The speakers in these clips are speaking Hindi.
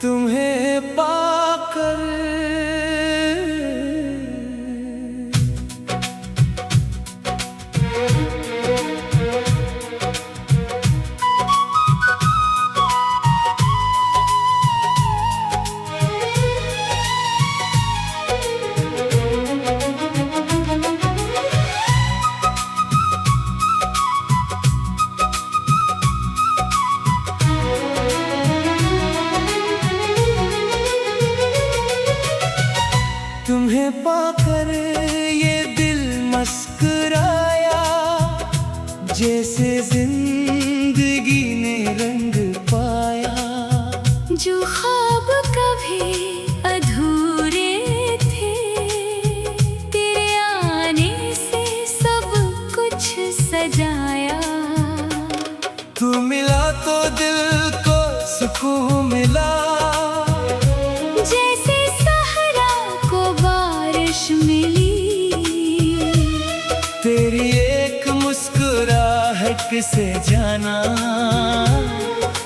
तुम्हें पाकर तुम्हें पाकर ये दिल मुस्कुराया, जैसे जिंदगी ने रंग पाया। जो ख्वाब कभी अधूरे थे, तेरे आने से सब कुछ सजाया। तू मिला तो दिल को सुकून मिला, जैसे सहरा को बारिश मिली। तेरी एक मुस्कुराहट से जाना,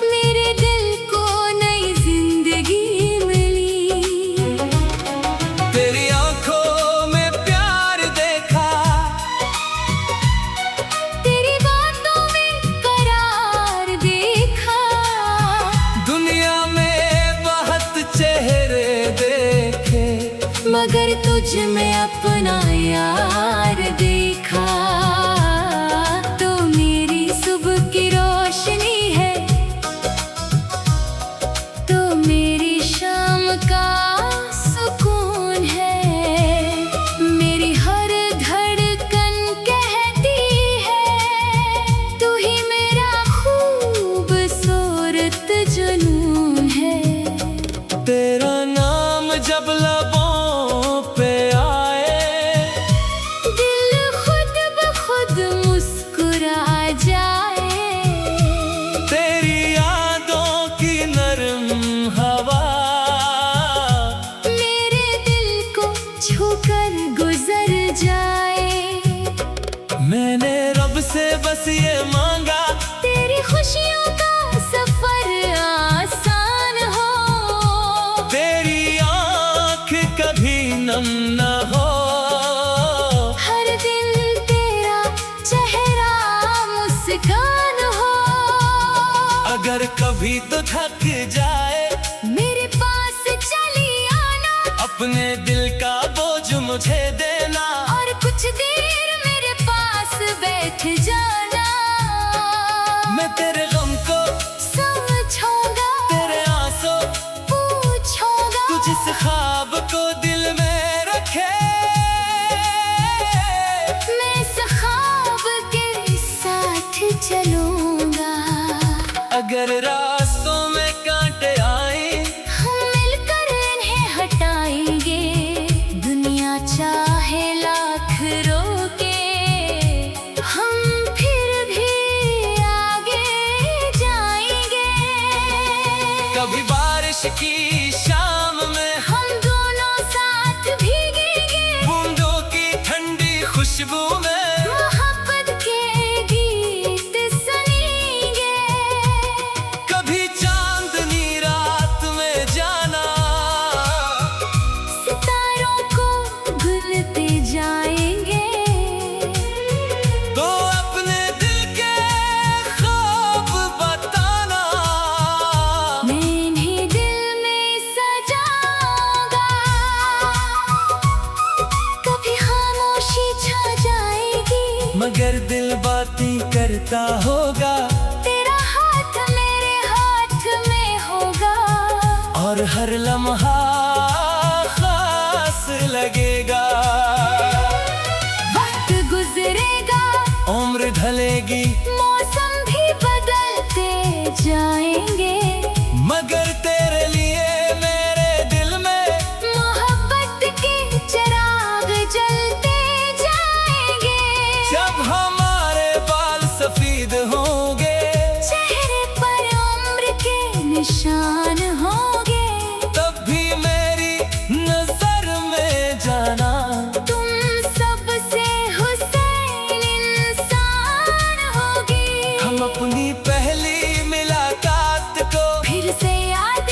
मेरे दिल को नई जिंदगी मिली। तेरी आंखों में प्यार देखा, तेरी बातों में करार देखा। दुनिया में बहुत चेहरे देखे, मगर तुझ में अपना यार देखा। तो मेरी सुबह की रोशनी है, तो मेरी शाम का सुकून है। मेरी हर धड़कन कहती है, तू ही मेरा खूबसूरत जुनून है। तेरा नाम जब लबों पे आए, दिल खुद ब खुद मुस्कुरा जाए। तेरी यादों की नरम हवा, मेरे दिल को छूकर गुजर जाए। मैंने रब से बस ये मांगा, तेरी खुशियों का सफर आसान हो। तेरी आँख कभी नम न हो। हर दिन तेरा चेहरा मुस्कान हो। अगर कभी तो थक जाए, मेरे पास चली आना। अपने दिल का बोझ मुझे देना। और कुछ देर मेरे पास बैठ जाना। मैं तेरे गम को समझूंगा, तेरे आंसू पूछूंगा। तू जिस ख्वाब को दिल में रखे, मैं इस ख्वाब के साथ चलूंगा। अगर रास्तों में कांटे आए, हम मिलकर इन्हें हटाएंगे। दुनिया चाहे लाख रोके, हम फिर भी आगे जाएंगे। कभी बारिश की शाम में हम दोनों साथ भीगेंगे, बूंदों की ठंडी खुशबू में। मोहब्बत के गीत सुनेंगे। कभी चांदनी रात में जाना, सितारों को भूलते जाएंगे। तो अपने दिल के ख्वाब बताना। मैं इन्हें दिल में सजाऊंगा। कभी खामोशी छा जाएगी, मगर दिल बातें करता होगा। तेरा हाथ मेरे हाथ में होगा। और हर लम्हा खास लगेगा। वक्त गुजरेगा, उम्र ढलेगी, मौसम भी बदलते जाएंगे। मगर तेरे लिए मेरे दिल में मोहब्बत के चिराग जलते जाएंगे। जब हमारे बाल सफेद होंगे, चेहरे पर उम्र के निशान होंगे। तब भी मेरी नजर में जाना। तुम सबसे हुसैन इंसान होगी। हम अपनी पहली मुलाकात को फिर से याद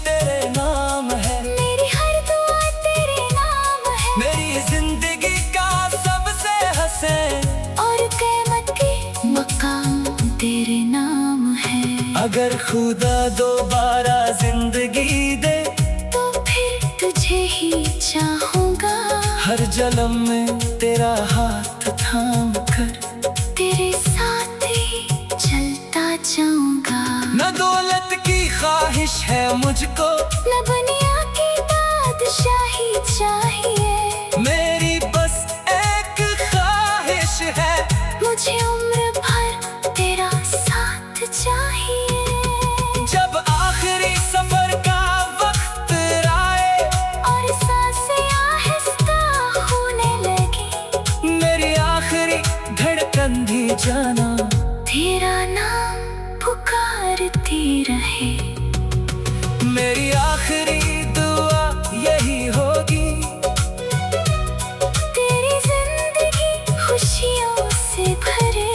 तेरे नाम है, मेरी हर दुआ तेरे नाम है। मेरी जिंदगी का सबसे हसीन और क़यामत की मकाम तेरे नाम है। अगर खुदा दोबारा जिंदगी दे तो फिर तुझे ही चाहूंगा, हर जन्म में तेरा हाथ थाम कर तेरे साथ ही चलता जाऊंगा। न दौलत की ख्वाहिश है मुझको, न दुनिया की बादशाही चाहिए, मेरी बस एक ख्वाहिश है, मुझे उम्र भर तेरा साथ चाहिए। जब आखिरी सफर का वक्त आए और सांसें आहिस्ता होने लगी, मेरी आखिरी धड़कन भी जाना तेरा नाम पुकारती रहे। मेरी आखिरी दुआ यही होगी, तेरी जिंदगी खुशियों से भरे,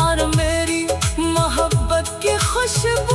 और मेरी मोहब्बत की खुशबू